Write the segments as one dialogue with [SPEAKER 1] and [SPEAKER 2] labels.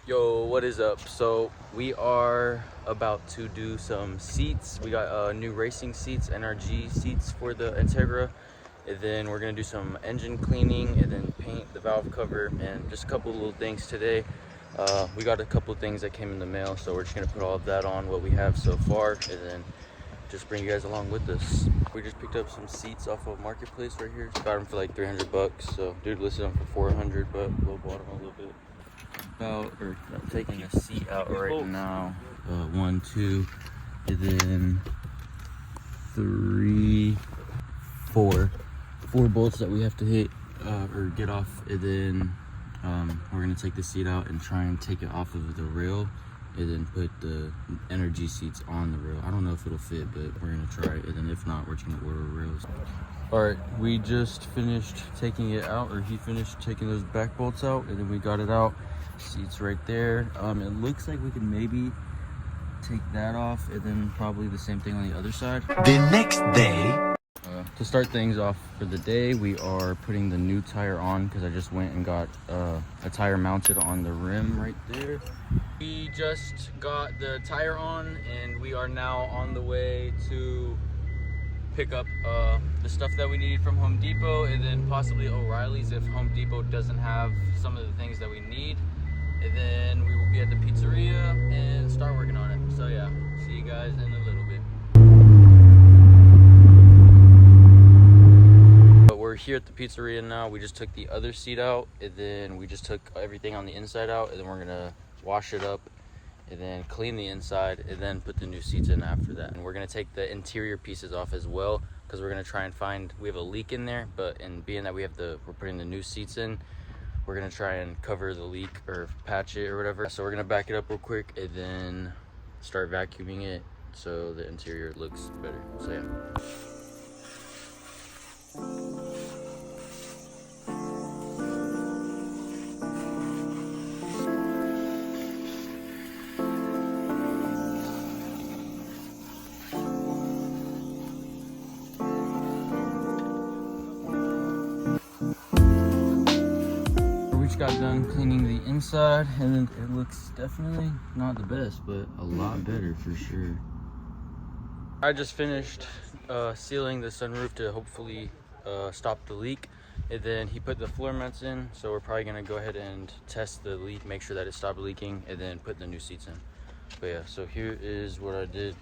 [SPEAKER 1] Yo, what is up? So we are about to do some seats. We got new racing seats, NRG seats for the Integra, and then we're gonna do some engine cleaning and then paint the valve cover and just a couple little things today. We got a couple things that came in the mail, so we're just gonna put all of that on what we have so far and then just bring you guys along with us. We just picked up some seats off of Marketplace right here. Got them for like 300 bucks. So dude listed them for 400, but we'll bought them a little bit. I'm taking a seat out right now. 1, 2, and then 3, 4 bolts that we have to hit or get off, and then we're gonna take the seat out and try and take it off of the rail and then put the energy seats on the rail. I don't know if it'll fit, but we're gonna try it, and then if not, we're just gonna order rails. All right, we just finished taking it out, or he finished taking those back bolts out, and then we got it out. Seats right there. It looks like we can maybe take that off, and then probably the same thing on the other side.
[SPEAKER 2] The next day,
[SPEAKER 1] to start things off for the day, we are putting the new tire on because I just went and got a tire mounted on the rim right there. We just got the tire on, and we are now on the way to pick up the stuff that we need from Home Depot, and then possibly O'Reilly's if Home Depot doesn't have some of the things that we need. And then we will be at the pizzeria and start working on it. So yeah, see you guys in a little bit. But we're here at the pizzeria now. We just took the other seat out, and then we just took everything on the inside out, and then we're gonna wash it up and then clean the inside and then put the new seats in after that. And we're gonna take the interior pieces off as well, because we're gonna try and find, we have a leak in there, but in being that we're putting the new seats in, we're gonna try and cover the leak or patch it or whatever. So we're gonna back it up real quick and then start vacuuming it so the interior looks better. So yeah. Got done cleaning the inside, and then it looks definitely not the best, but a lot better for sure. I just finished sealing the sunroof to hopefully stop the leak, and then he put the floor mats in, so we're probably gonna go ahead and test the leak, make sure that it stopped leaking, and then put the new seats in. But yeah, so here is what I did.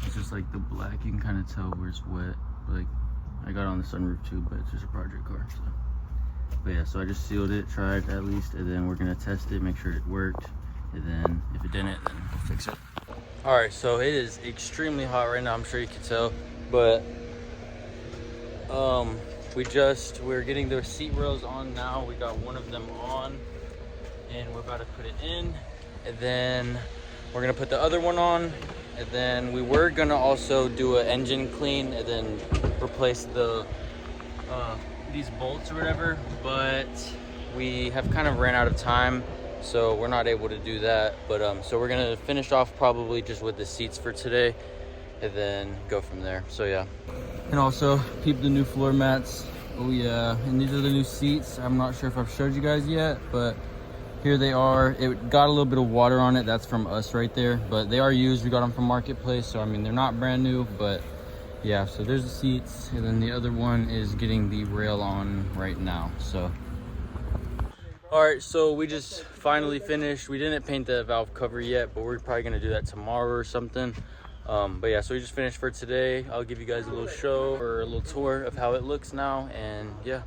[SPEAKER 1] It's just like the black, you can kind of tell where it's wet. Like, I got it on the sunroof too, but it's just a project car, so. But yeah, so I just sealed it, tried at least, and then we're gonna test it, make sure it worked, and then if it didn't, then we'll fix it. All right, so it is extremely hot right now, I'm sure you can tell, but we're getting the seat rails on now. We got one of them on, and we're about to put it in, and then we're gonna put the other one on, and then we were gonna also do an engine clean and then replace the these bolts or whatever, but we have kind of ran out of time, so we're not able to do that. But so we're gonna finish off probably just with the seats for today and then go from there. So yeah, and also keep the new floor mats. Oh yeah, and these are the new seats. I'm not sure if I've showed you guys yet, but here they are. It got a little bit of water on it. That's from us right there, but they are used. We got them from Marketplace, so I mean they're not brand new, but yeah, so there's the seats, and then the other one is getting the rail on right now. So all right, so we just finally finished. We didn't paint the valve cover yet, but we're probably gonna do that tomorrow or something. But yeah, so we just finished for today. I'll give you guys a little show or a little tour of how it looks now, and yeah.